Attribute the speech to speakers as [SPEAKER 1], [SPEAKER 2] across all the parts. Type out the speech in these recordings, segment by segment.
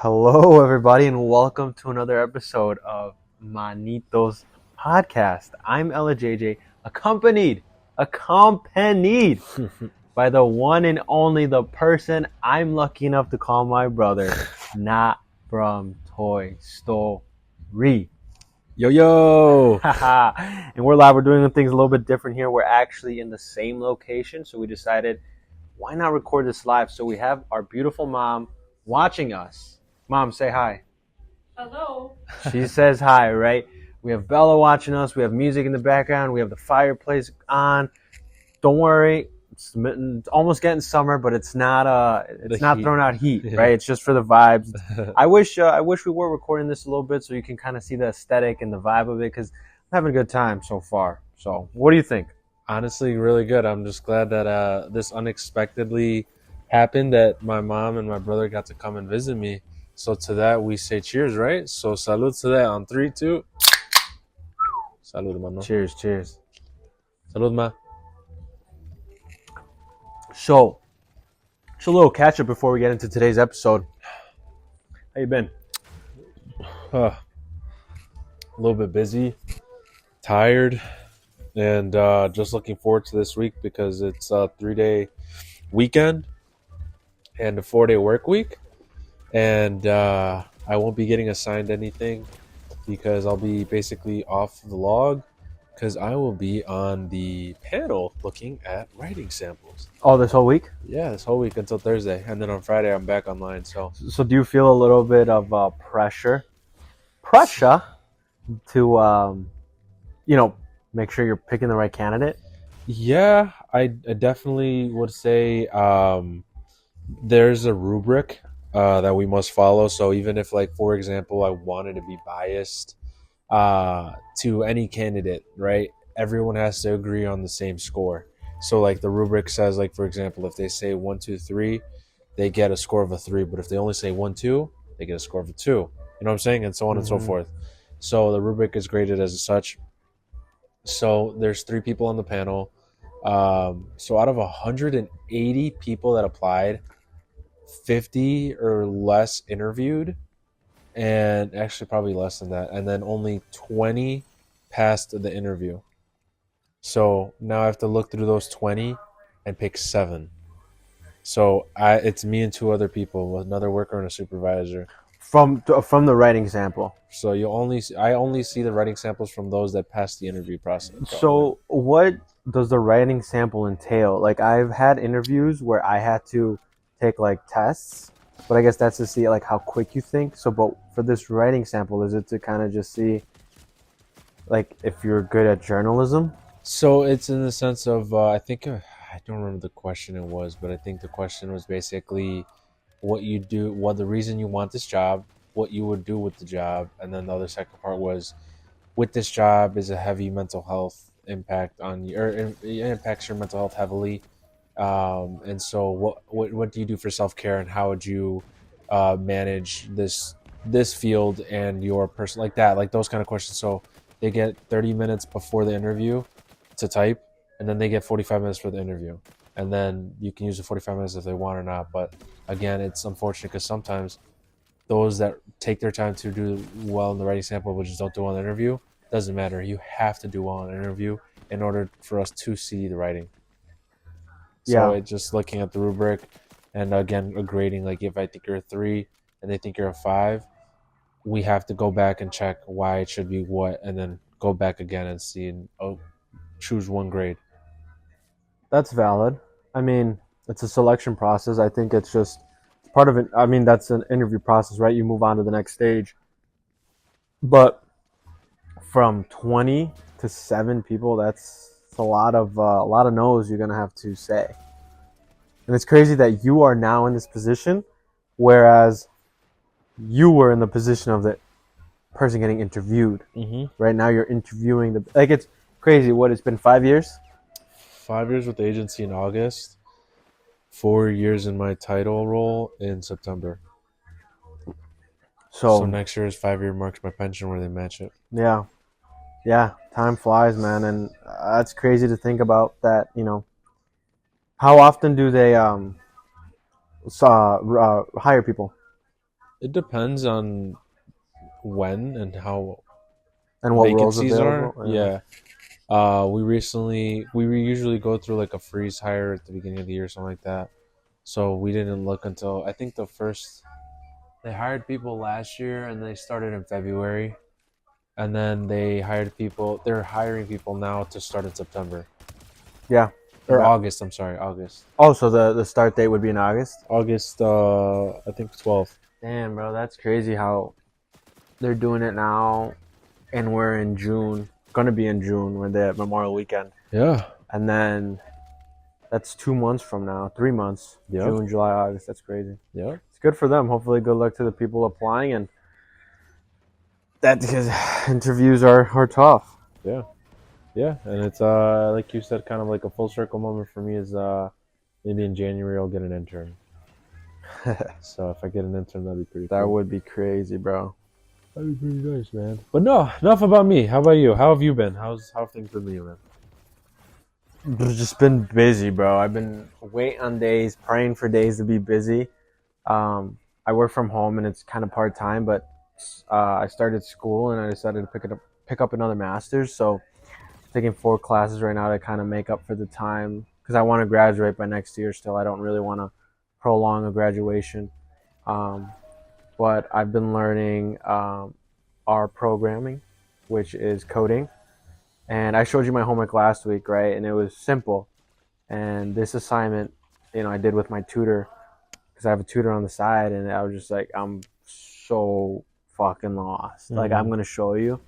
[SPEAKER 1] Hello, everybody, and welcome to another episode of Manitos podcast. I'm Elejayjay, accompanied by the one and only the person I'm lucky enough to call my brother, not from Toy Story.
[SPEAKER 2] Yo, yo.
[SPEAKER 1] And we're live. We're doing things a little bit different here. We're actually in the same location, so we decided, why not record this live? So we have our beautiful mom watching us. Mom, say hi.
[SPEAKER 3] Hello.
[SPEAKER 1] She says hi, right? We have Bella watching us. We have music in the background. We have the fireplace on. Don't worry, it's almost getting summer, but it's not throwing out heat, right? It's just for the vibes. I wish we were recording this a little bit so you can kind of see the aesthetic and the vibe of it, because I'm having a good time so far. So, what do you think?
[SPEAKER 2] Honestly, really good. I'm just glad that this unexpectedly happened, that my mom and my brother got to come and visit me. So to that, we say cheers, right? So salud to that on 3, 2. Salud, mano.
[SPEAKER 1] Cheers, cheers.
[SPEAKER 2] Salud, ma.
[SPEAKER 1] So, just a little catch up before we get into today's episode. How you been?
[SPEAKER 2] A little bit busy, tired, and just looking forward to this week because it's a 3-day weekend and a 4-day work week. And I won't be getting assigned anything because I'll be basically off the log because I will be on the panel looking at writing samples.
[SPEAKER 1] Oh, this whole week?
[SPEAKER 2] Yeah, this whole week until Thursday. And then on Friday, I'm back online. So
[SPEAKER 1] do you feel a little bit of pressure to, make sure you're picking the right candidate?
[SPEAKER 2] yeah, I definitely would say there's a rubric that we must follow. So even if, like, for example, I wanted to be biased to any candidate, right? Everyone has to agree on the same score. So, like, the rubric says, like, for example, if they say 1, 2, 3, they get a score of a 3. But if they only say 1, 2, they get a score of a 2. You know what I'm saying? And so on and so forth. So the rubric is graded as such. So there's 3 people on the panel. So out of 180 people that applied, 50 or less interviewed, and actually probably less than that, and then only 20 passed the interview. So now I have to look through those 20 and pick 7. So it's me and 2 other people, another worker and a supervisor.
[SPEAKER 1] From the writing sample.
[SPEAKER 2] So I only see the writing samples from those that passed the interview process. Probably.
[SPEAKER 1] So what does the writing sample entail? Like, I've had interviews where I had to take like tests, but I guess that's to see like how quick you think. So, but for this writing sample, is it to kind of just see like if you're good at journalism?
[SPEAKER 2] So it's in the sense of I think I don't remember the question it was, but I think the question was basically what you do, what the reason you want this job, what you would do with the job, and then the other second part was, with this job is a heavy mental health impact on you, or it impacts your mental health heavily. And so what do you do for self-care, and how would you manage this field and your person, like that, like those kind of questions. So they get 30 minutes before the interview to type, and then they get 45 minutes for the interview, and then you can use the 45 minutes if they want or not. But again, it's unfortunate because sometimes those that take their time to do well in the writing sample but just don't do well in the interview, doesn't matter. You have to do well in an interview in order for us to see the writing. So it's just looking at the rubric, and again, a grading. Like, if I think you're a 3 and they think you're a 5, we have to go back and check why it should be what, and then go back again and see and choose one grade.
[SPEAKER 1] That's valid. I mean, it's a selection process. I think it's just part of it. I mean, that's an interview process, right? You move on to the next stage. But from 20 to 7 people, that's a lot of no's you're gonna have to say. And it's crazy that you are now in this position, whereas you were in the position of the person getting interviewed. Right now, you're interviewing it's crazy. What, it's been 5 years?
[SPEAKER 2] 5 years with the agency in August, 4 years in my title role in September. So next year is 5-year marks my pension where they match it.
[SPEAKER 1] Yeah, time flies, man, and that's crazy to think about that. How often do they hire people?
[SPEAKER 2] It depends on when and how
[SPEAKER 1] and what roles
[SPEAKER 2] vacancies are.
[SPEAKER 1] available.
[SPEAKER 2] Yeah. We usually go through like a freeze hire at the beginning of the year, or something like that. So we didn't look until I think the first they hired people last year, and they started in February, and then they hired people. They're hiring people now to start in September
[SPEAKER 1] Yeah.
[SPEAKER 2] or
[SPEAKER 1] Yeah.
[SPEAKER 2] August. I'm sorry, August.
[SPEAKER 1] Oh, so the start date would be in August.
[SPEAKER 2] August. I think 12th.
[SPEAKER 1] Damn, bro, that's crazy how they're doing it now, and we're in June. Gonna be in June when they Memorial Weekend,
[SPEAKER 2] Yeah.
[SPEAKER 1] and then that's 2 months from now, 3 months.
[SPEAKER 2] Yep.
[SPEAKER 1] June, July, August. That's crazy.
[SPEAKER 2] Yep.
[SPEAKER 1] It's good for them. Hopefully, good luck to the people applying, and that because interviews are tough.
[SPEAKER 2] Yeah. Yeah, and it's like you said, kind of like a full circle moment for me is maybe in January I'll get an intern. So if I get an intern, that'd be pretty
[SPEAKER 1] That
[SPEAKER 2] cool.
[SPEAKER 1] would be crazy, bro.
[SPEAKER 2] That'd be pretty nice, man. But no, enough about me. How about you? How have you been? How have things been with you, man?
[SPEAKER 1] It's just been busy, bro. I've been waiting on days, praying for days to be busy. I work from home and it's kind of part time, but I started school and I decided to pick up another master's. So I'm taking 4 classes right now to kind of make up for the time because I want to graduate by next year. Still, I don't really want to prolong a graduation. Um, but I've been learning R programming, which is coding. And I showed you my homework last week, right? And it was simple. And this assignment, I did with my tutor because I have a tutor on the side, and I was just like, I'm so fucking lost. Like, I'm gonna show you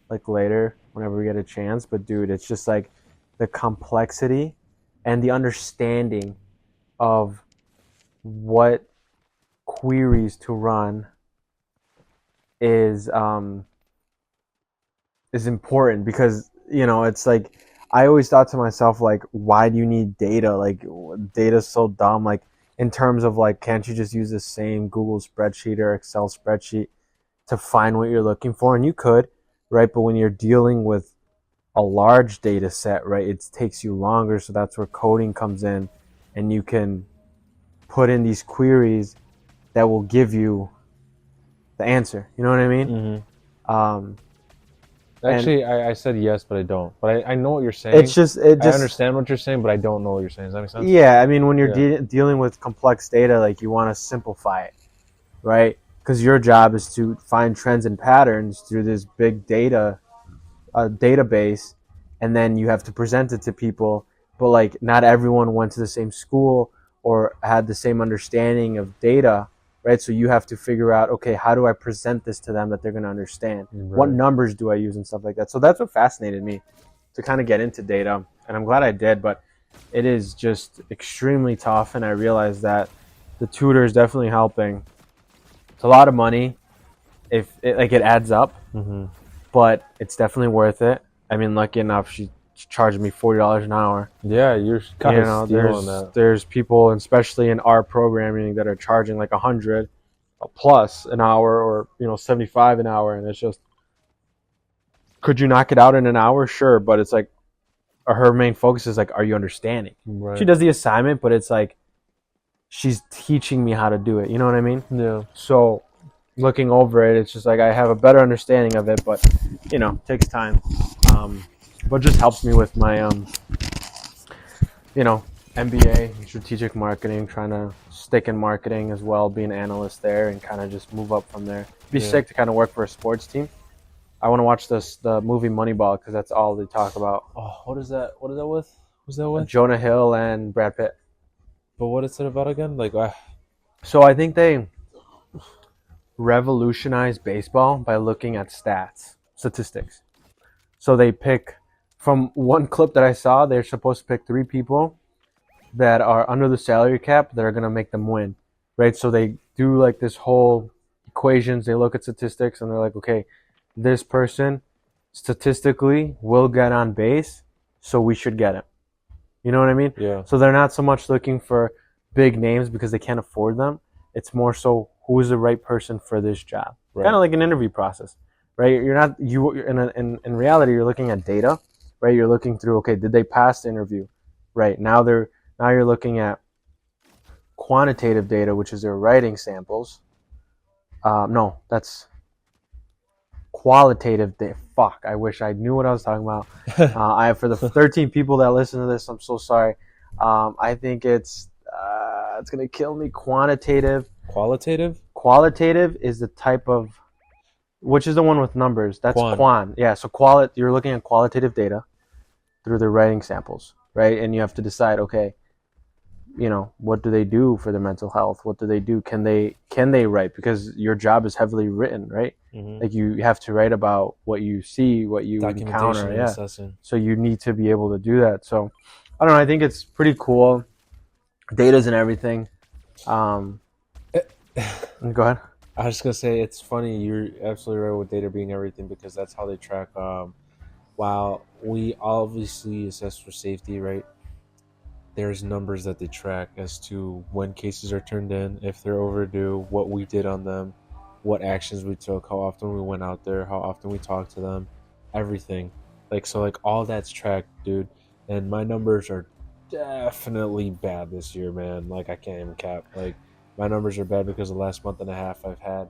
[SPEAKER 1] like later whenever we get a chance. But dude, it's just like the complexity and the understanding of what queries to run is is important because it's like I always thought to myself like, why do you need data? Like, data's so dumb. Like, in terms of like, can't you just use the same Google spreadsheet or Excel spreadsheet to find what you're looking for? And you could, right? But when you're dealing with a large data set, right, it takes you longer. So that's where coding comes in, and you can put in these queries that will give you the answer. You know what I mean? Um, and
[SPEAKER 2] Actually, I said yes, but I don't. But I know what you're
[SPEAKER 1] it's
[SPEAKER 2] saying.
[SPEAKER 1] just it
[SPEAKER 2] I
[SPEAKER 1] just
[SPEAKER 2] understand what you're saying, but I don't know what you're saying. Does that make sense?
[SPEAKER 1] yeah. I mean, when you're
[SPEAKER 2] Yeah.
[SPEAKER 1] dealing with complex data, like, you want to simplify it, right? Because your job is to find trends and patterns through this big database, and then you have to present it to people. But like, not everyone went to the same school or had the same understanding of data, right? So you have to figure out, okay, how do I present this to them that they're going to understand? What
[SPEAKER 2] Right.
[SPEAKER 1] numbers do I use and stuff like that? So that's what fascinated me to kind of get into data, and I'm glad I did. But it is just extremely tough, and I realized that the tutor is definitely helping. It's a lot of money if it adds up, but it's definitely worth it. I mean, lucky enough, she charged me $40 an hour.
[SPEAKER 2] Yeah, you're kind of stealing that.
[SPEAKER 1] There's people, especially in our programming, that are charging like 100 plus an hour, or 75 an hour, and it's just, could you knock it out in an hour? Sure, but it's like her main focus is like, are you understanding?
[SPEAKER 2] Right.
[SPEAKER 1] She does the assignment, but it's like she's teaching me how to do it. You know what I mean?
[SPEAKER 2] Yeah.
[SPEAKER 1] So looking over it, it's just like I have a better understanding of it, but takes time. But just helps me with my MBA in strategic marketing, trying to stick in marketing as well, be an analyst there, and kind of just move up from there. Be sick to kind of work for a sports team. I want to watch the movie Moneyball because that's all they talk about.
[SPEAKER 2] Oh, what is that? What is that with? Who's that with?
[SPEAKER 1] Jonah Hill and Brad Pitt.
[SPEAKER 2] But what is it about again? Like,
[SPEAKER 1] So I think they revolutionized baseball by looking at statistics. So they pick, from one clip that I saw, they're supposed to pick 3 people that are under the salary cap that are going to make them win, right? So they do like this whole equations. They look at statistics and they're like, okay, this person statistically will get on base, so we should get him. You know what I mean?
[SPEAKER 2] yeah.
[SPEAKER 1] So they're not so much looking for big names because they can't afford them. It's more so, who is the right person for this job?
[SPEAKER 2] Right.
[SPEAKER 1] Kind of like an interview process, right? In reality, you're looking at data, right? You're looking through, okay, did they pass the interview? Right. Now you're looking at quantitative data, which is their writing samples, No, that's qualitative data. Fuck, I wish I knew what I was talking about. I For the 13 people that listen to this, I'm so sorry. I think it's gonna kill me. Quantitative.
[SPEAKER 2] Qualitative?
[SPEAKER 1] Qualitative is the type of, which is the one with numbers. That's
[SPEAKER 2] Quan.
[SPEAKER 1] quan. Yeah, so you're looking at qualitative data through their writing samples, right? And you have to decide, okay, what do they do for their mental health? What do they do? Can they write? Because your job is heavily written, right?
[SPEAKER 2] Mm-hmm.
[SPEAKER 1] Like you have to write about what you see, what you
[SPEAKER 2] Documentation
[SPEAKER 1] encounter.
[SPEAKER 2] and
[SPEAKER 1] Yeah.
[SPEAKER 2] assessing.
[SPEAKER 1] So you need to be able to do that. So I don't know. I think it's pretty cool. Data's and everything. Go ahead.
[SPEAKER 2] I was just gonna say it's funny. You're absolutely right with data being everything because that's how they track. While we obviously assess for safety, right? There's numbers that they track as to when cases are turned in, if they're overdue, what we did on them, what actions we took, how often we went out there, how often we talked to them, everything. Like all that's tracked, dude. And my numbers are definitely bad this year, man. Like I can't even cap. Like my numbers are bad because the last month and a half I've had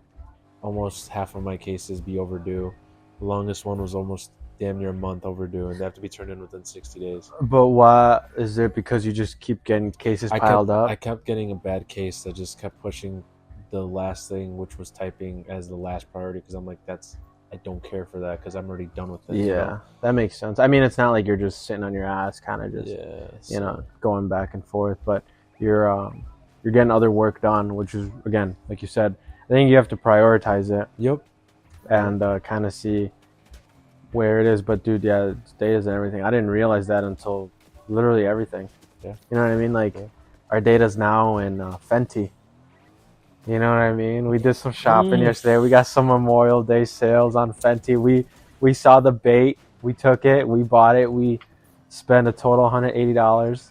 [SPEAKER 2] almost half of my cases be overdue. The longest one was almost damn near a month overdue, and they have to be turned in within 60 days.
[SPEAKER 1] But why is it? Because you just keep getting cases piled
[SPEAKER 2] I
[SPEAKER 1] up?
[SPEAKER 2] kept getting a bad case that just kept pushing the last thing, which was typing, as the last priority because I'm like, I don't care for that because I'm already done with it.
[SPEAKER 1] Yeah, that makes sense. I mean, it's not like you're just sitting on your ass, kind of just
[SPEAKER 2] Yeah. So,
[SPEAKER 1] going back and forth, but you're getting other work done, which is, again, like you said, I think you have to prioritize it
[SPEAKER 2] yep.
[SPEAKER 1] and kind of see where it is. But dude, yeah, it's data and everything. I didn't realize that until literally everything.
[SPEAKER 2] Yeah.
[SPEAKER 1] You know what I mean? Like
[SPEAKER 2] Yeah.
[SPEAKER 1] our data's now in Fenty. You know what I mean? We did some shopping yesterday. We got some Memorial Day sales on Fenty. We saw the bait. We took it. We bought it. We spent a total $180.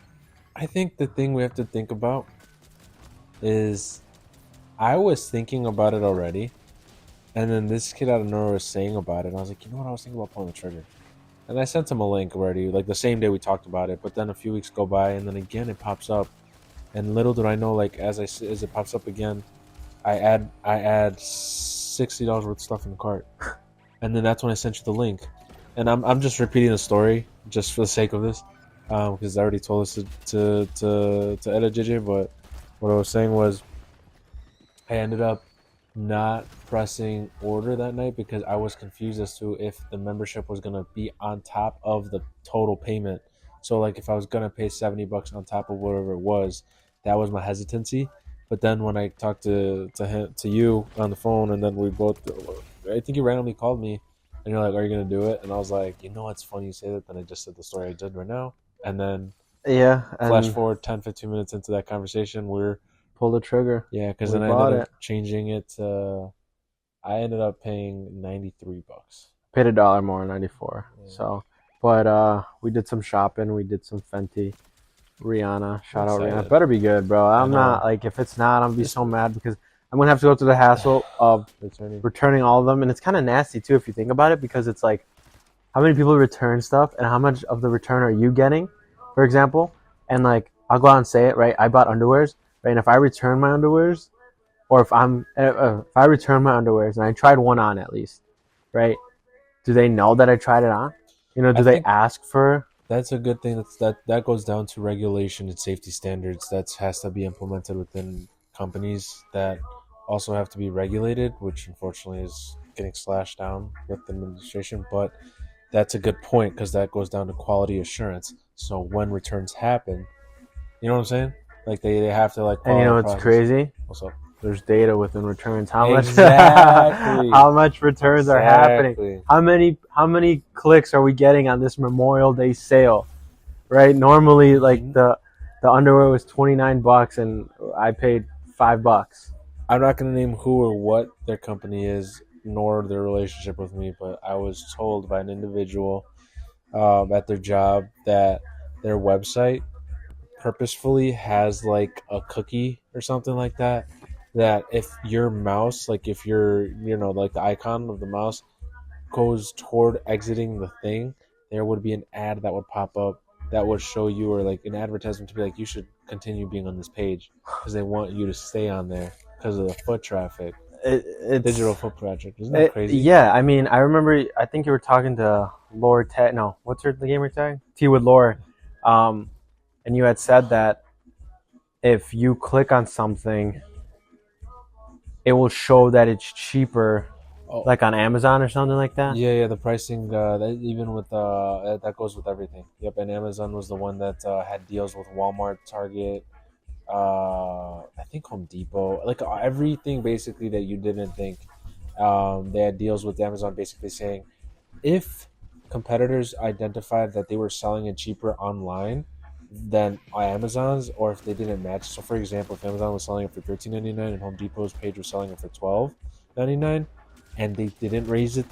[SPEAKER 2] I think the thing we have to think about is I was thinking about it already, and then this kid out of nowhere was saying about it, and I was like, you know what? I was thinking about pulling the trigger. And I sent him a link already, like the same day we talked about it. But then a few weeks go by, and then again it pops up. And little did I know, like as it pops up again, I add $60 worth of stuff in the cart, and then that's when I sent you the link. And I'm just repeating the story just for the sake of this, because I already told us to edit JJ. But what I was saying was I ended up not pressing order that night because I was confused as to if the membership was gonna be on top of the total payment. So like if I was gonna pay $70 on top of whatever it was, that was my hesitancy. But then when I talked to you on the phone, and then we both, I think you randomly called me, and you're like, "Are you gonna do it?" And I was like, "You know, it's funny you say that." Then I just said the story I did right now, and then
[SPEAKER 1] Yeah,
[SPEAKER 2] flash
[SPEAKER 1] and
[SPEAKER 2] forward 10, 15 minutes into that conversation, we're
[SPEAKER 1] pull the trigger.
[SPEAKER 2] yeah, because
[SPEAKER 1] We
[SPEAKER 2] then I ended
[SPEAKER 1] bought
[SPEAKER 2] up
[SPEAKER 1] it.
[SPEAKER 2] changing it to. I ended up paying $93.
[SPEAKER 1] Paid a dollar more, 94.
[SPEAKER 2] Yeah.
[SPEAKER 1] So, but we did some shopping. We did some Fenty. Rihanna, shout out Rihanna.
[SPEAKER 2] Excited.
[SPEAKER 1] Better be good, bro. I'm not, like, if it's not, I'm gonna be so mad because I'm gonna have to go through the hassle of returning all of them, and it's kind of nasty too if you think about it, because it's like, how many people return stuff, and how much of the return are you getting, for example? And like, I'll go out and say it, right? I bought underwears, right? And if I return my underwears, or if I return my underwears and I tried one on at least, right? Do they know that I tried it on? Do
[SPEAKER 2] I
[SPEAKER 1] they
[SPEAKER 2] think
[SPEAKER 1] ask for?
[SPEAKER 2] that's a good thing. That goes down to regulation and safety standards that has to be implemented within companies that also have to be regulated, which unfortunately is getting slashed down with the administration. But that's a good point because that goes down to quality assurance. So when returns happen, you know what I'm saying? Like they have to like
[SPEAKER 1] And
[SPEAKER 2] follow the
[SPEAKER 1] it's
[SPEAKER 2] process.
[SPEAKER 1] crazy.
[SPEAKER 2] What's up?
[SPEAKER 1] There's data within returns. How much?
[SPEAKER 2] Exactly.
[SPEAKER 1] How much returns are happening?
[SPEAKER 2] Exactly.
[SPEAKER 1] How many clicks are we getting on this Memorial Day sale? Right. Normally, like the underwear was $29, and I paid $5.
[SPEAKER 2] I'm not going to name who or what their company is, nor their relationship with me, but I was told by an individual at their job that their website purposefully has like a cookie or something like that. That if your mouse, like if you're, like the icon of the mouse goes toward exiting the thing, there would be an ad that would pop up that would show you, or like an advertisement to be like, you should continue being on this page because they want you to stay on there because of the foot traffic.
[SPEAKER 1] it's
[SPEAKER 2] Digital foot project. Isn't that crazy?
[SPEAKER 1] yeah. I mean, I remember. I think you were talking to Laura. No, what's her the gamer tag? T with Laura, um, and you had said that if you click on something, it will show that it's cheaper,
[SPEAKER 2] Oh,
[SPEAKER 1] like on Amazon or something like that.
[SPEAKER 2] yeah, yeah. The pricing, that, even with that goes with everything. Yep, and Amazon was the one that had deals with Walmart, Target, I think Home Depot, like everything basically that you didn't think. They had deals with Amazon, basically saying if competitors identified that they were selling it cheaper online than Amazon's, or if they didn't match. So, for example, if Amazon was selling it for $13.99 and Home Depot's page was selling it for $12.99, and they didn't raise it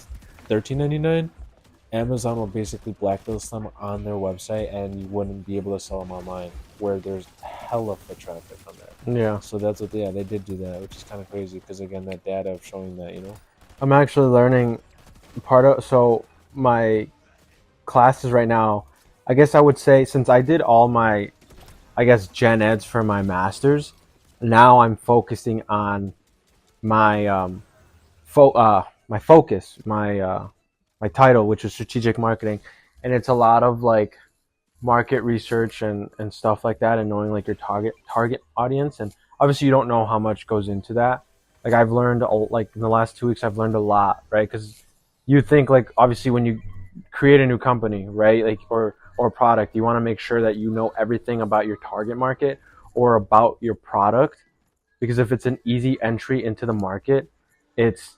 [SPEAKER 2] to $13.99, Amazon will basically blacklist them on their website, and you wouldn't be able to sell them online, where there's hella foot traffic on there.
[SPEAKER 1] Yeah,
[SPEAKER 2] So that's what they did do that, which is kind of crazy because again, that data of showing that
[SPEAKER 1] I'm actually learning part of so my classes right now. I guess I would say since I did all my, I guess gen eds for my masters, now I'm focusing on my my focus, my title, which is strategic marketing, and it's a lot of like market research and stuff like that, and knowing like your target audience. And obviously, you don't know how much goes into that. Like I've learned, like in the last 2 weeks, I've learned a lot, right? Because you think like obviously when you create a new company, right, like or product, you want to make sure that you know everything about your target market or about your product, because if it's an easy entry into the market, it's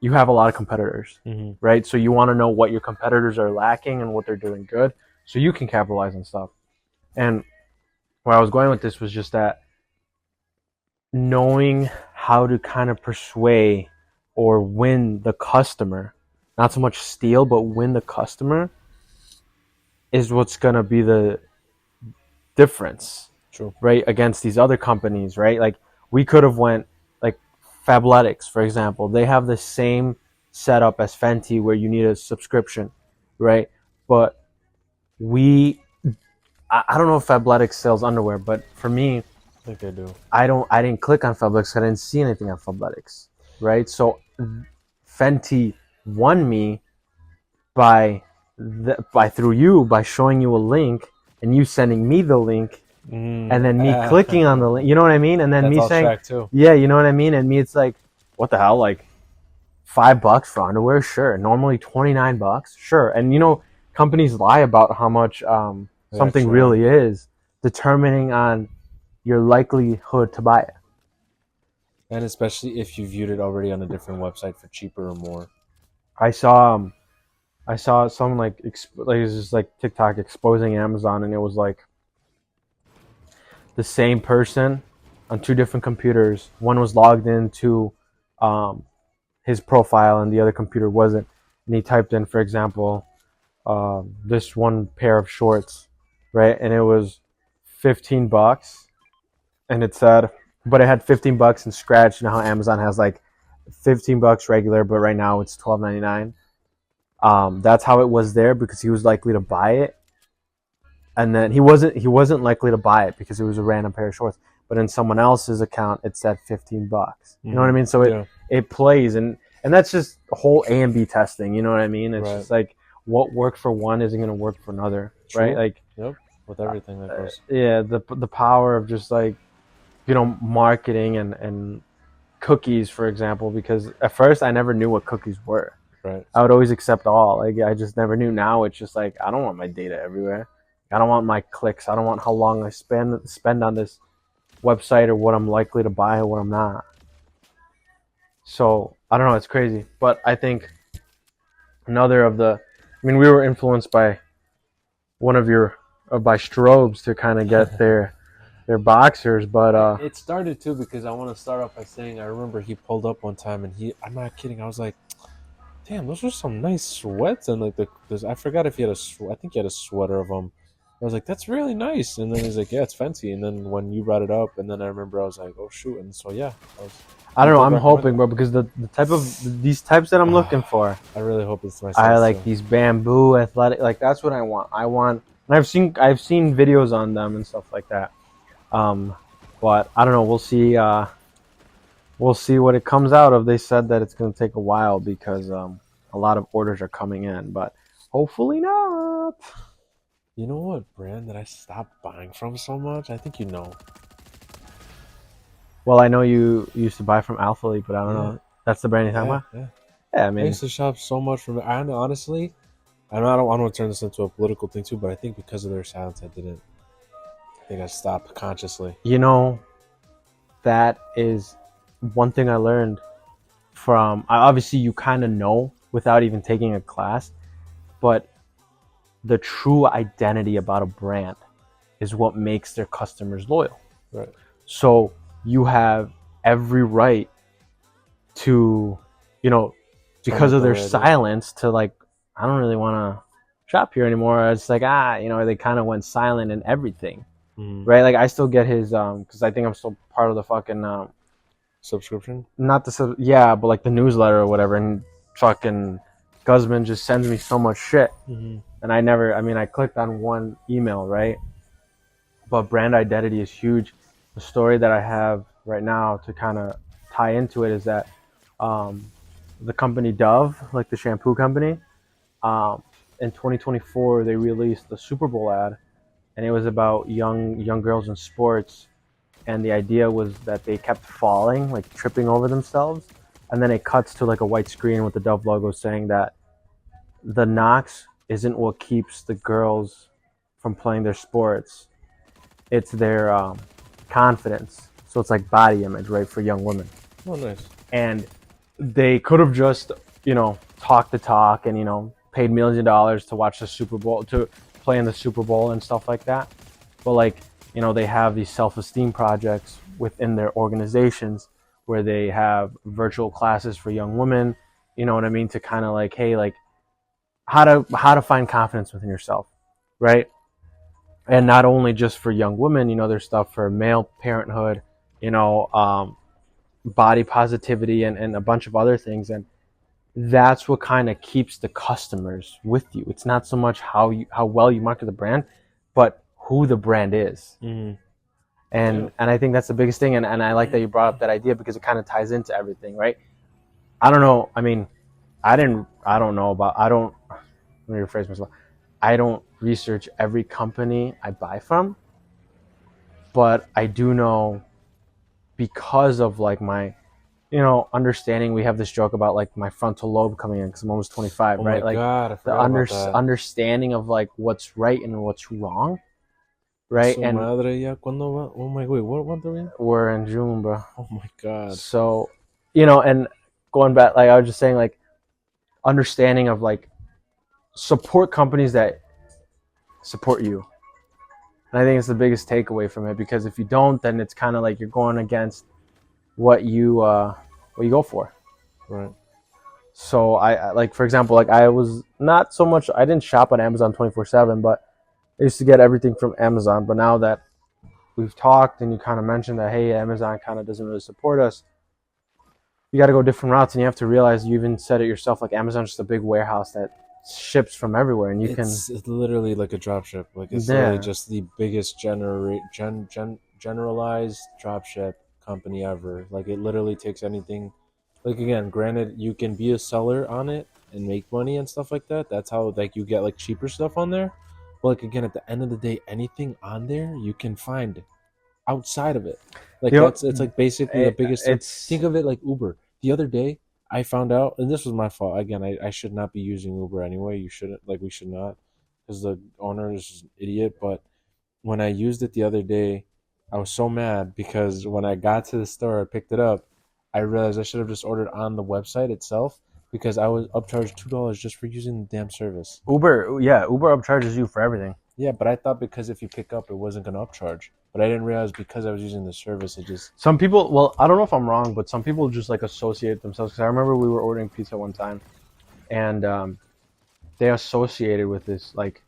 [SPEAKER 1] you have a lot of competitors,
[SPEAKER 2] Mm-hmm.
[SPEAKER 1] right? So you want to know what your competitors are lacking and what they're doing good, so you can capitalize on stuff. And where I was going with this was just that knowing how to kind of persuade or win the customer, not so much steal, but win the customer, is what's going to be the difference,
[SPEAKER 2] True.
[SPEAKER 1] right, against these other companies, right? Like we could have went like Fabletics, for example. They have the same setup as Fenty where you need a subscription, right? But we I don't know if Fabletics sells underwear, but for me,
[SPEAKER 2] I think they do.
[SPEAKER 1] I didn't click on Fabletics. I didn't see anything on Fabletics, right? So Fenty won me by through you, by showing you a link and you sending me the link, and then me clicking on the link. You know what I mean? And then
[SPEAKER 2] That's
[SPEAKER 1] me
[SPEAKER 2] all
[SPEAKER 1] saying,
[SPEAKER 2] track too.
[SPEAKER 1] yeah, you know what I mean? And me, it's like, what the hell? Like $5 for underwear? Sure. Normally $29? Sure. And companies lie about how much
[SPEAKER 2] They
[SPEAKER 1] something
[SPEAKER 2] actually
[SPEAKER 1] really is, determining on your likelihood to buy it.
[SPEAKER 2] and especially if you viewed it already on a different website for cheaper or more.
[SPEAKER 1] I saw I saw some like like it was just like TikTok exposing Amazon, and it was like the same person on two different computers. One was logged into um, his profile, and the other computer wasn't. And he typed in, for example, this one pair of shorts, right? And it was $15, and it said, but it had $15 in scratch. You know how Amazon has like $15 regular, but right now it's $12.99. That's how it was there because he was likely to buy it, and then he wasn't likely to buy it because it was a random pair of shorts. But in someone else's account, it said $15. You know what I mean? So it plays, and that's just whole A and B testing. You know what I mean? It's just like what worked for one isn't going to work for another, right? Like
[SPEAKER 2] with everything that goes.
[SPEAKER 1] Yeah, the power of just like marketing and cookies, for example, because at first I never knew what cookies were.
[SPEAKER 2] Right.
[SPEAKER 1] I would always accept all. Like I just never knew. Now it's just like I don't want my data everywhere. I don't want my clicks. I don't want how long I spend on this website or what I'm likely to buy or what I'm not. So I don't know. It's crazy, but I think another of the. I mean, we were influenced by one of your by Strobes to kind of get their boxers, but
[SPEAKER 2] it started too because I want to start off by saying I remember he pulled up one time and I'm not kidding. I was like, damn, those are some nice sweats, and like I forgot if he had I think he had a sweater of them. I was like, that's really nice, and then he's like, yeah, it's fancy. And then when you brought it up, and then I remember I was like, oh shoot, and so yeah,
[SPEAKER 1] I don't know. I'm hoping, bro, because the type of these types that I'm looking for,
[SPEAKER 2] I really hope it's my size.
[SPEAKER 1] I like these bamboo athletic, like that's what I want. And I've seen videos on them and stuff like that. But I don't know. We'll see. we'll see what it comes out of. They said that it's going to take a while because a lot of orders are coming in, but hopefully not.
[SPEAKER 2] You know what brand that I stopped buying from so much? I think you know.
[SPEAKER 1] Well, I know you used to buy from Alpha League, but I don't
[SPEAKER 2] Yeah,
[SPEAKER 1] know. That's the brand you're talking
[SPEAKER 2] yeah,
[SPEAKER 1] about?
[SPEAKER 2] yeah.
[SPEAKER 1] Yeah, I
[SPEAKER 2] I
[SPEAKER 1] mean,
[SPEAKER 2] used to shop so much from. And honestly, I don't want to turn this into a political thing too, but I think because of their silence, I didn't. I think I stopped consciously.
[SPEAKER 1] you know, that is one thing I learned from. Obviously, you kind of know without even taking a class, but the true identity about a brand is what makes their customers loyal.
[SPEAKER 2] Right.
[SPEAKER 1] So you have every right to, you know,
[SPEAKER 2] Turn
[SPEAKER 1] because
[SPEAKER 2] it
[SPEAKER 1] of
[SPEAKER 2] the
[SPEAKER 1] their
[SPEAKER 2] way it is.
[SPEAKER 1] silence to like, I don't really want to shop here anymore. It's like, they kind of went silent and everything,
[SPEAKER 2] Mm.
[SPEAKER 1] right? Like I still get his, cause I think I'm still part of the fucking,
[SPEAKER 2] Subscription.
[SPEAKER 1] not the, yeah, but like the newsletter or whatever. And fucking Guzman just sends me so much shit.
[SPEAKER 2] Mm-hmm.
[SPEAKER 1] And I clicked on one email, right? But brand identity is huge. The story that I have right now to kind of tie into it is that um, the company Dove, like the shampoo company, um, in 2024 they released the Super Bowl ad, and it was about young girls in sports. And the idea was that they kept falling, like tripping over themselves, and then it cuts to like a white screen with the Dove logo saying that the knocks isn't what keeps the girls from playing their sports, it's their confidence. So it's like body image, right, for young women.
[SPEAKER 2] Oh, nice.
[SPEAKER 1] And they could have just, talked the talk and, paid millions of dollars to watch the Super Bowl, to play in the Super Bowl and stuff like that. But like, they have these self-esteem projects within their organizations where they have virtual classes for young women, you know what I mean, to kind of like, hey, like how to find confidence within yourself, right? And not only just for young women, there's stuff for male parenthood, you know, um, body positivity, and a bunch of other things. And that's what kind of keeps the customers with you. It's not so much how well you market the brand, but who the brand is.
[SPEAKER 2] Mm-hmm. Yeah.
[SPEAKER 1] And I think that's the biggest thing. And I like that you brought up that idea because it kind of ties into everything, right? I don't know. I mean, I don't know about, let me rephrase myself. I don't research every company I buy from, but I do know because of like my, understanding. We have this joke about like my frontal lobe coming in because I'm almost 25,
[SPEAKER 2] Oh my
[SPEAKER 1] right? Like
[SPEAKER 2] god, I
[SPEAKER 1] the
[SPEAKER 2] forgot about that.
[SPEAKER 1] understanding of like what's right and what's wrong, right?
[SPEAKER 2] Su
[SPEAKER 1] And
[SPEAKER 2] madre ya cuando va. Oh my wait, what month are we in?
[SPEAKER 1] we're in June, bro.
[SPEAKER 2] Oh my god.
[SPEAKER 1] So, and going back, like I was just saying, like understanding of like support companies that support you. And I think it's the biggest takeaway from it because if you don't, then it's kind of like you're going against what you go for.
[SPEAKER 2] Right.
[SPEAKER 1] So I like, for example, like I was not so much. I didn't shop on Amazon 24/7, but I used to get everything from Amazon. But now that we've talked and you kind of mentioned that, hey, Amazon kind of doesn't really support us, you got to go different routes, and you have to realize, you even said it yourself, like Amazon's just a big warehouse that ships from everywhere, and
[SPEAKER 2] It's literally like a drop ship. Like it's literally
[SPEAKER 1] yeah,
[SPEAKER 2] just the biggest generalized drop ship company ever. Like it literally takes anything. Like again, granted, you can be a seller on it and make money and stuff like that. That's how like you get like cheaper stuff on there. But like again, at the end of the day, anything on there you can find outside of it. Like that's it's like basically the biggest thing.
[SPEAKER 1] it's
[SPEAKER 2] Think of it like Uber. The other day I found out, and this was my fault. Again, I should not be using Uber anyway. You shouldn't, like we should not, because the owner is an idiot. But when I used it the other day, I was so mad because when I got to the store, I picked it up. I realized I should have just ordered on the website itself because I was upcharged $2 just for using the damn service.
[SPEAKER 1] Uber. Yeah, Uber upcharges you for everything.
[SPEAKER 2] Yeah, but I thought because if you pick up, it wasn't gonna upcharge. But I didn't realize because I was using the service, it just
[SPEAKER 1] Some people, well, I don't know if I'm wrong, but some people just like associate themselves. Because I remember we were ordering pizza one time, and they associated with this, like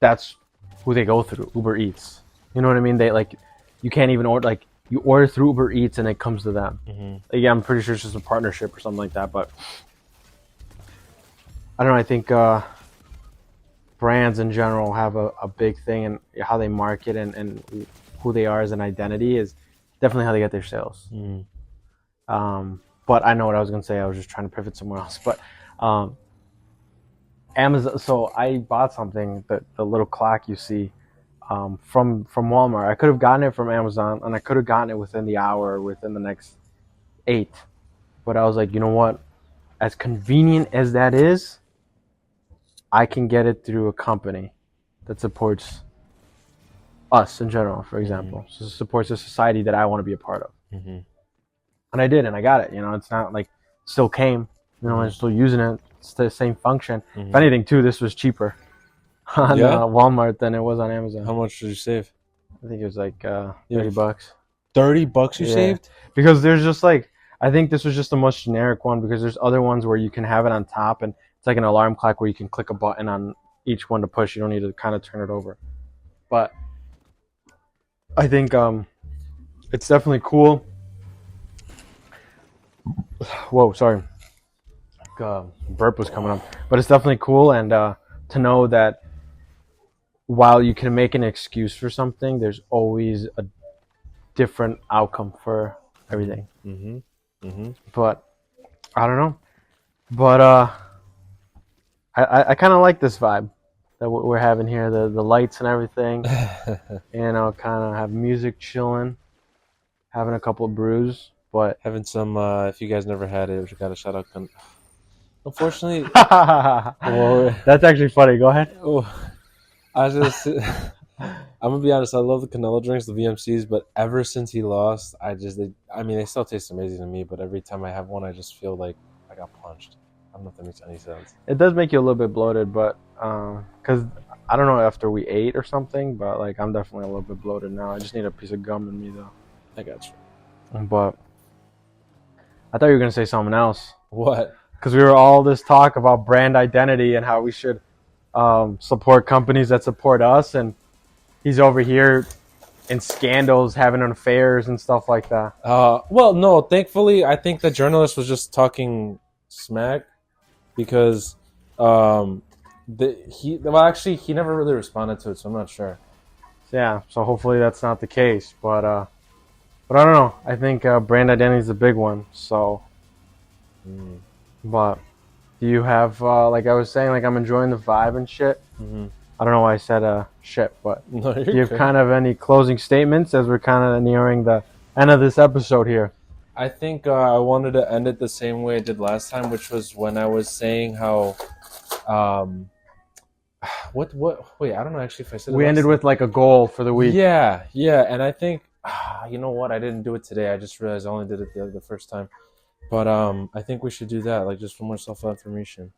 [SPEAKER 1] that's who they go through, Uber Eats. You know what I mean? They like, you can't even order, like you order through Uber Eats and it comes to them. Like, yeah, I'm pretty sure it's just a partnership or something like that. But I don't know. I think brands in general have a big thing, and how they market and who they are as an identity is definitely how they get their sales. But I know what I was gonna say. I was just trying to pivot somewhere else. But um, Amazon. So I bought something, the little clock you see, from Walmart. I could have gotten it from Amazon, and I could have gotten it within the hour, or within the next 8. But I was like, you know what? As convenient as that is, I can get it through a company that supports us in general, for
[SPEAKER 2] Mm-hmm.
[SPEAKER 1] example. So it supports a society that I want to be a part of.
[SPEAKER 2] Mm-hmm.
[SPEAKER 1] And I did, and I got it. It's not like it still came. I'm
[SPEAKER 2] Mm-hmm.
[SPEAKER 1] still using it. It's the same function. If
[SPEAKER 2] Mm-hmm.
[SPEAKER 1] anything, too, this was cheaper on
[SPEAKER 2] Yeah.
[SPEAKER 1] Walmart than it was on Amazon.
[SPEAKER 2] How much did you save?
[SPEAKER 1] I think it was like
[SPEAKER 2] Yeah,
[SPEAKER 1] $30.
[SPEAKER 2] $30 you
[SPEAKER 1] Yeah,
[SPEAKER 2] saved?
[SPEAKER 1] because there's just like I think this was just the most generic one because there's other ones where you can have it on top and it's like an alarm clock where you can click a button on each one to push. You don't need to kind of turn it over. But I think it's definitely cool. Whoa, sorry, burp was coming up. But it's definitely cool and to know that while you can make an excuse for something, there's always a different outcome for everything.
[SPEAKER 2] Mm-hmm. Mm-hmm.
[SPEAKER 1] But I don't know. But I kind of like this vibe that we're having here. The lights and everything. Kind of have music chilling, having a couple of brews. But
[SPEAKER 2] Having some, if you guys never had it, we got a shout out. Unfortunately, well,
[SPEAKER 1] that's actually funny. Go ahead.
[SPEAKER 2] oh, I just, I'm gonna be honest. I love the Canelo drinks, the VMCs, but ever since he lost, I mean, they still taste amazing to me. But every time I have one, I just feel like I got punched. I don't know if that makes any sense.
[SPEAKER 1] It does make you a little bit bloated, but because I don't know after we ate or something, but like I'm definitely a little bit bloated now. I just need a piece of gum in me though.
[SPEAKER 2] I got you.
[SPEAKER 1] But I thought you were gonna say something else
[SPEAKER 2] What?
[SPEAKER 1] because we were all this talk about brand identity and how we should support companies that support us, and he's over here in scandals, having affairs and stuff like that.
[SPEAKER 2] Well, no. Thankfully, I think the journalist was just talking smack because, um, he never really responded to it, so I'm not sure.
[SPEAKER 1] Yeah, so hopefully that's not the case, but I don't know. I think brand identity is a big one. So,
[SPEAKER 2] Mm.
[SPEAKER 1] but do you have like I was saying, like I'm enjoying the vibe and shit.
[SPEAKER 2] Mm-hmm.
[SPEAKER 1] I don't know why I said shit, but
[SPEAKER 2] No,
[SPEAKER 1] do
[SPEAKER 2] you're
[SPEAKER 1] you have
[SPEAKER 2] good.
[SPEAKER 1] kind of any closing statements as we're kind of nearing the end of this episode here?
[SPEAKER 2] I think I wanted to end it the same way I did last time, which was when I was saying how, um, wait, I don't know actually if I said it
[SPEAKER 1] We
[SPEAKER 2] last
[SPEAKER 1] ended
[SPEAKER 2] time.
[SPEAKER 1] with like a goal for the week.
[SPEAKER 2] Yeah, yeah, and I think, you know what, I didn't do it today. I just realized I only did it the first time. But I think we should do that, like just for more self-affirmation.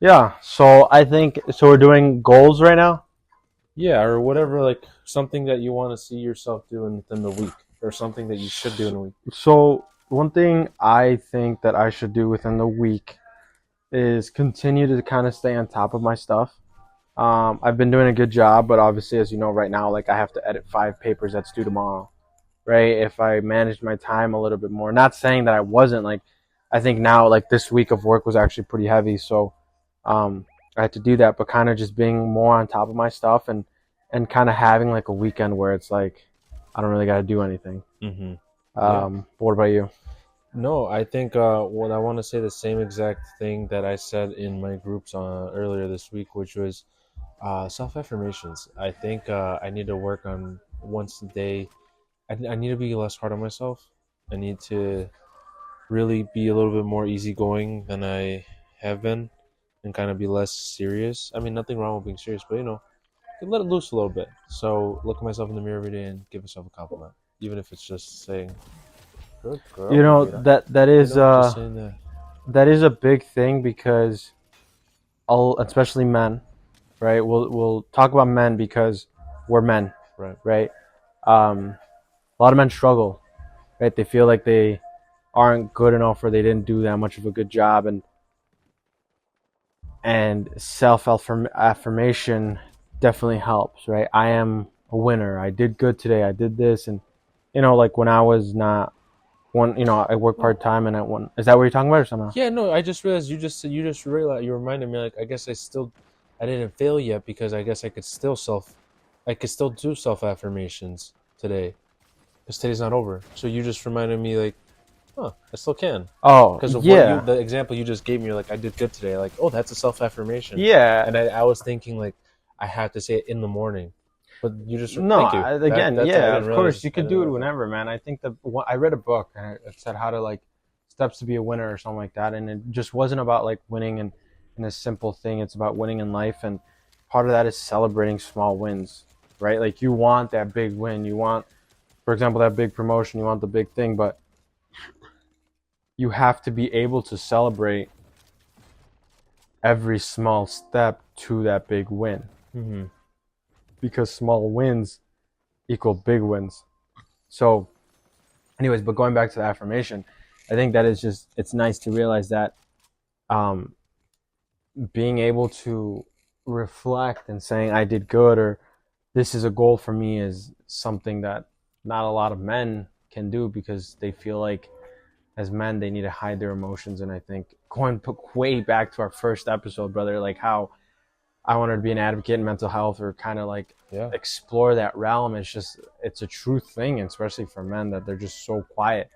[SPEAKER 1] Yeah. So I think so. We're doing goals right now.
[SPEAKER 2] Yeah, or whatever, like something that you want to see yourself doing within the week, or something that you should do in a week.
[SPEAKER 1] So one thing I think that I should do within the week is continue to kind of stay on top of my stuff. I've been doing a good job, but obviously, as you know, right now, like I have to edit 5 papers that's due tomorrow, right? If I managed my time a little bit more, not saying that I wasn't like, I think now like this week of work was actually pretty heavy, so I had to do that, but kind of just being more on top of my stuff and kind of having like a weekend where it's like I don't really got to do anything.
[SPEAKER 2] Mm-hmm. Yeah.
[SPEAKER 1] But what about you?
[SPEAKER 2] No, I think what I want to say the same exact thing that I said in my groups earlier this week, which was self affirmations. I think I need to work on once a day. I need to be less hard on myself. I need to really be a little bit more easygoing than I have been and kind of be less serious. I mean, nothing wrong with being serious, but let it loose a little bit. So look at myself in the mirror every day and give myself a compliment, even if it's just saying, "Good girl,
[SPEAKER 1] You know
[SPEAKER 2] Mira."
[SPEAKER 1] that is
[SPEAKER 2] Just saying that.
[SPEAKER 1] that is a big thing because all especially men, right? We'll talk about men because we're men,
[SPEAKER 2] Right.
[SPEAKER 1] right? A lot of men struggle, right? They feel like they aren't good enough or they didn't do that much of a good job, and self affirmation definitely helps, right? I am a winner. I did good today. I did this, and like when I was not one, I work part time, and at one. Is that what you're talking about, or something?
[SPEAKER 2] Yeah, no, I just realized you reminded me, like, I guess I didn't fail yet because I guess I could still do self affirmations today because today's not over. So you just reminded me, like, huh, I still can.
[SPEAKER 1] Oh,
[SPEAKER 2] Because of
[SPEAKER 1] yeah.
[SPEAKER 2] the example you just gave me, you're like, I did good today. Like, oh, that's a self-affirmation.
[SPEAKER 1] Yeah.
[SPEAKER 2] And I was thinking, like, I have to say it in the morning. But you just,
[SPEAKER 1] No,
[SPEAKER 2] thank you.
[SPEAKER 1] again,
[SPEAKER 2] I
[SPEAKER 1] yeah,
[SPEAKER 2] didn't
[SPEAKER 1] of course
[SPEAKER 2] realize,
[SPEAKER 1] you
[SPEAKER 2] I
[SPEAKER 1] could
[SPEAKER 2] didn't
[SPEAKER 1] do it
[SPEAKER 2] realize that.
[SPEAKER 1] whenever, man. I think I read a book and it said how to like steps to be a winner or something like that, and it just wasn't about like winning in a simple thing. It's about winning in life, and part of that is celebrating small wins, right? Like you want that big win, you want, for example, that big promotion, you want the big thing, but you have to be able to celebrate every small step to that big win,
[SPEAKER 2] Mm-hmm.
[SPEAKER 1] because small wins equal big wins. So anyways, but going back to the affirmation, I think that is just, it's nice to realize that um, being able to reflect and saying I did good, or this is a goal for me, is something that not a lot of men can do, because they feel like as men they need to hide their emotions. And I think going way back to our first episode, brother, like how I wanted to be an advocate in mental health, or kind of like
[SPEAKER 2] Yeah.
[SPEAKER 1] explore that realm. It's just, it's a true thing, especially for men, that they're just so quiet.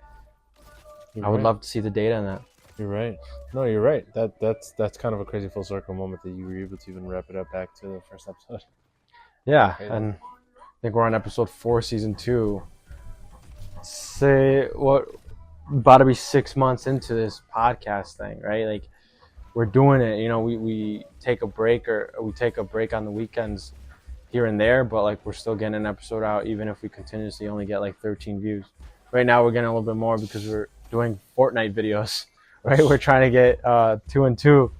[SPEAKER 1] I would love to see the data on that.
[SPEAKER 2] You're right. No, you're right. That's kind of a crazy full circle moment that you were able to even wrap it up back to the first episode.
[SPEAKER 1] Yeah,
[SPEAKER 2] Crazy.
[SPEAKER 1] and I think we're on episode 4, season 2. Say what? About to be 6 months into this podcast thing, right? Like we're doing it. You know, we take a break, or we take a break on the weekends here and there, but like we're still getting an episode out, even if we continuously only get like 13 views. Right now we're getting a little bit more because we're doing Fortnite videos, right? We're trying to get 2 and 2.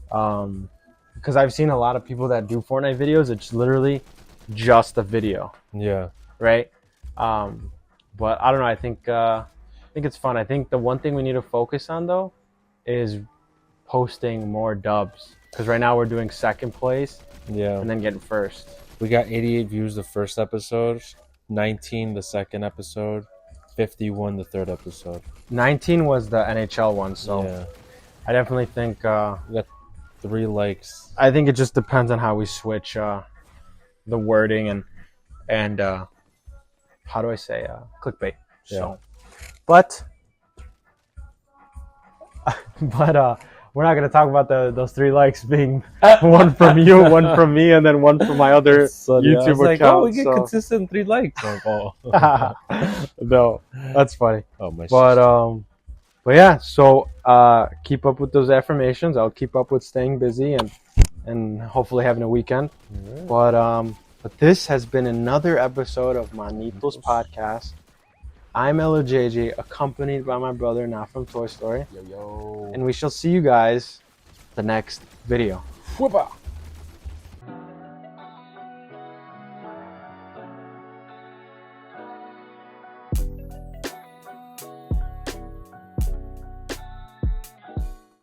[SPEAKER 1] Because I've seen a lot of people that do Fortnite videos. It's literally just a video,
[SPEAKER 2] Yeah.
[SPEAKER 1] right? But I don't know. I think it's fun. I think the one thing we need to focus on though is posting more dubs, because right now we're doing second place
[SPEAKER 2] Yeah.
[SPEAKER 1] and then getting first.
[SPEAKER 2] We got 88 views the first episode, 19 the second episode, 51 the third episode.
[SPEAKER 1] 19 was the NHL one, so
[SPEAKER 2] yeah.
[SPEAKER 1] I definitely think
[SPEAKER 2] We got 3 likes.
[SPEAKER 1] I think it just depends on how we switch the wording and how do I say clickbait. So, but we're not gonna talk about those 3 likes being one from you, one from me, and then one from my other YouTube
[SPEAKER 2] like,
[SPEAKER 1] account.
[SPEAKER 2] oh, we get
[SPEAKER 1] so.
[SPEAKER 2] consistent 3 likes. Oh.
[SPEAKER 1] No, that's funny.
[SPEAKER 2] Oh my.
[SPEAKER 1] But yeah, so keep up with those affirmations. I'll keep up with staying busy and hopefully having a weekend.
[SPEAKER 2] Right.
[SPEAKER 1] But this has been another episode of Manitos Podcast. I'm Elejayjay, accompanied by my brother Notfromtoystory.
[SPEAKER 2] Yo.
[SPEAKER 1] And we shall see you guys the next video.
[SPEAKER 2] Whoop-a.